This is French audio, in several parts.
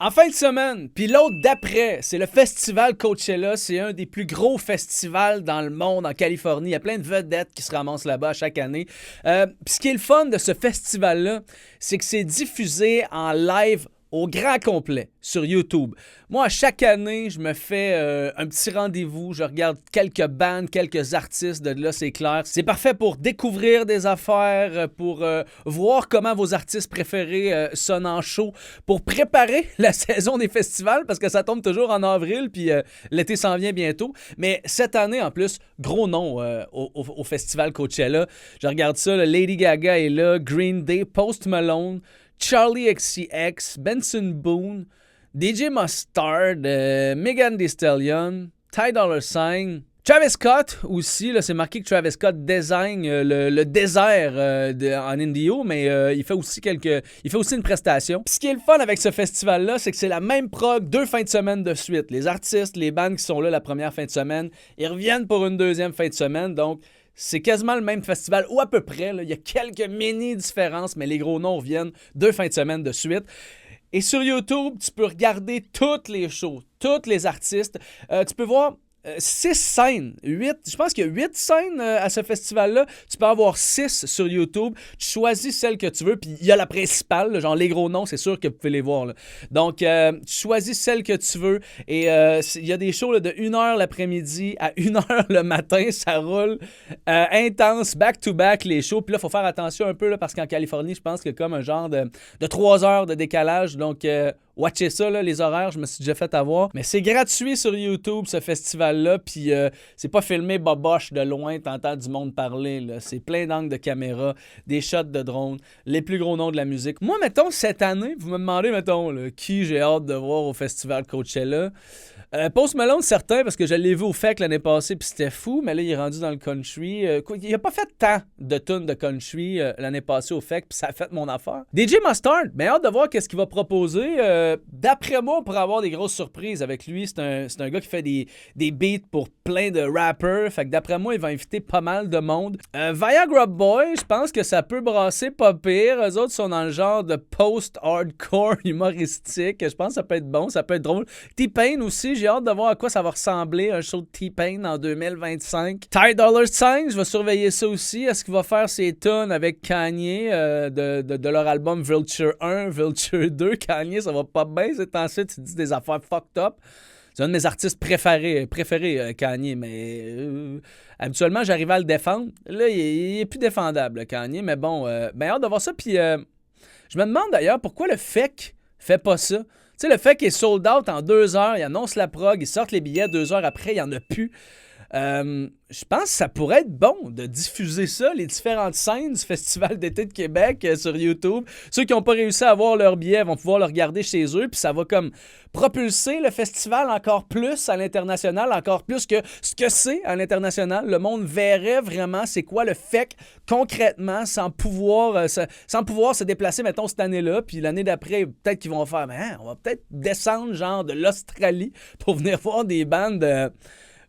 En fin de semaine, puis l'autre d'après, c'est le festival Coachella. C'est un des plus gros festivals dans le monde, en Californie. Il y a plein de vedettes qui se ramassent là-bas chaque année. Puis ce qui est le fun de ce festival-là, c'est que c'est diffusé en live au grand complet sur YouTube. Moi, à chaque année, je me fais un petit rendez-vous. Je regarde quelques bands, quelques artistes de là, c'est clair. C'est parfait pour découvrir des affaires, pour voir comment vos artistes préférés sonnent en show, pour préparer la saison des festivals, parce que ça tombe toujours en avril, puis l'été s'en vient bientôt. Mais cette année, en plus, gros nom au festival Coachella. Je regarde ça, là, Lady Gaga est là, Green Day, Post Malone, Charlie XCX, Benson Boone, DJ Mustard, Megan Thee Stallion, Ty Dolla $ign, Travis Scott aussi, là, c'est marqué que Travis Scott design le désert en Indio, mais il fait aussi une prestation. Puis ce qui est le fun avec ce festival-là, c'est que c'est la même prog 2 fins de semaine de suite. Les artistes, les bands qui sont là la première fin de semaine, ils reviennent pour une deuxième fin de semaine, donc c'est quasiment le même festival, ou à peu près. Là. Il y a quelques mini-différences, mais les gros noms reviennent 2 fins de semaine de suite. Et sur YouTube, tu peux regarder toutes les shows, tous les artistes. Tu peux voir 6 scènes, 8, je pense qu'il y a 8 scènes à ce festival-là. Tu peux avoir 6 sur YouTube. Tu choisis celle que tu veux, puis il y a la principale, là, genre les gros noms, c'est sûr que vous pouvez les voir. Là. Donc, tu choisis celle que tu veux. Et il y a des shows là, de 1h l'après-midi à 1h le matin. Ça roule intense, back-to-back les shows. Puis là, il faut faire attention un peu, là, parce qu'en Californie, je pense qu'il y a comme un genre de 3 heures de décalage. Donc, watchez ça, là, les horaires, je me suis déjà fait avoir. Mais c'est gratuit sur YouTube, ce festival-là. Puis c'est pas filmé boboche de loin, t'entends du monde parler. Là. C'est plein d'angles de caméra, des shots de drone, les plus gros noms de la musique. Moi, mettons, cette année, vous me demandez, mettons, là, qui j'ai hâte de voir au festival Coachella. Post Malone, certain, parce que je l'ai vu au FEC l'année passée, puis c'était fou, mais là, il est rendu dans le country. Il a pas fait tant de tunes de country l'année passée au FEC, puis ça a fait mon affaire. DJ Mustard, mais hâte de voir qu'est-ce qu'il va proposer. D'après moi, on pourrait avoir des grosses surprises avec lui. C'est un gars qui fait des beats pour plein de rappers, fait que d'après moi, il va inviter pas mal de monde. Viagra Boy, je pense que ça peut brasser pas pire. Eux autres sont dans le genre de post-hardcore humoristique. Je pense que ça peut être bon, ça peut être drôle. T-Pain aussi, j'ai hâte de voir à quoi ça va ressembler, un show de T-Pain en 2025. Ty Dolla $ign, je vais surveiller ça aussi. Est-ce qu'il va faire ses tunes avec Kanye de leur album Vulture 1, Vulture 2? Kanye, ça va pas bien. Ensuite, il dit des affaires fucked up. C'est un de mes artistes préférés Kanye, mais habituellement, j'arrive à le défendre. Là, il est plus défendable, Kanye, mais bon, ben hâte de voir ça. Puis, je me demande d'ailleurs pourquoi le FEC fait pas ça. Tu sais, le fait qu'il est sold out en 2 heures, il annonce la prog, ils sortent les billets 2 heures après, il n'y en a plus. Je pense que ça pourrait être bon de diffuser ça, les différentes scènes du Festival d'été de Québec sur YouTube. Ceux qui n'ont pas réussi à avoir leur billet vont pouvoir le regarder chez eux, puis ça va comme propulser le festival encore plus à l'international, encore plus que ce que c'est à l'international. Le monde verrait vraiment c'est quoi le FEC concrètement sans pouvoir se déplacer, mettons, cette année-là, puis l'année d'après, peut-être qu'ils vont faire, on va peut-être descendre genre de l'Australie pour venir voir des bandes...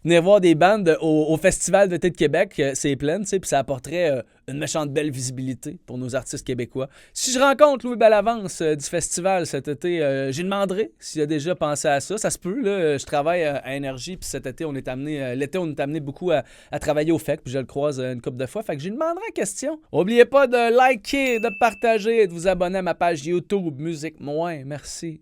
Venir voir des bandes au Festival d'été de Québec, c'est plein, tu sais, puis ça apporterait une méchante belle visibilité pour nos artistes québécois. Si je rencontre Louis Bellavance du festival cet été, j'y demanderai s'il a déjà pensé à ça. Ça se peut, là, je travaille à Énergie, puis cet été, l'été, on est amené beaucoup à travailler au FEC, puis je le croise une couple de fois, fait que j'y demanderai la question. N'oubliez pas de liker, de partager et de vous abonner à ma page YouTube Musique Moins. Merci.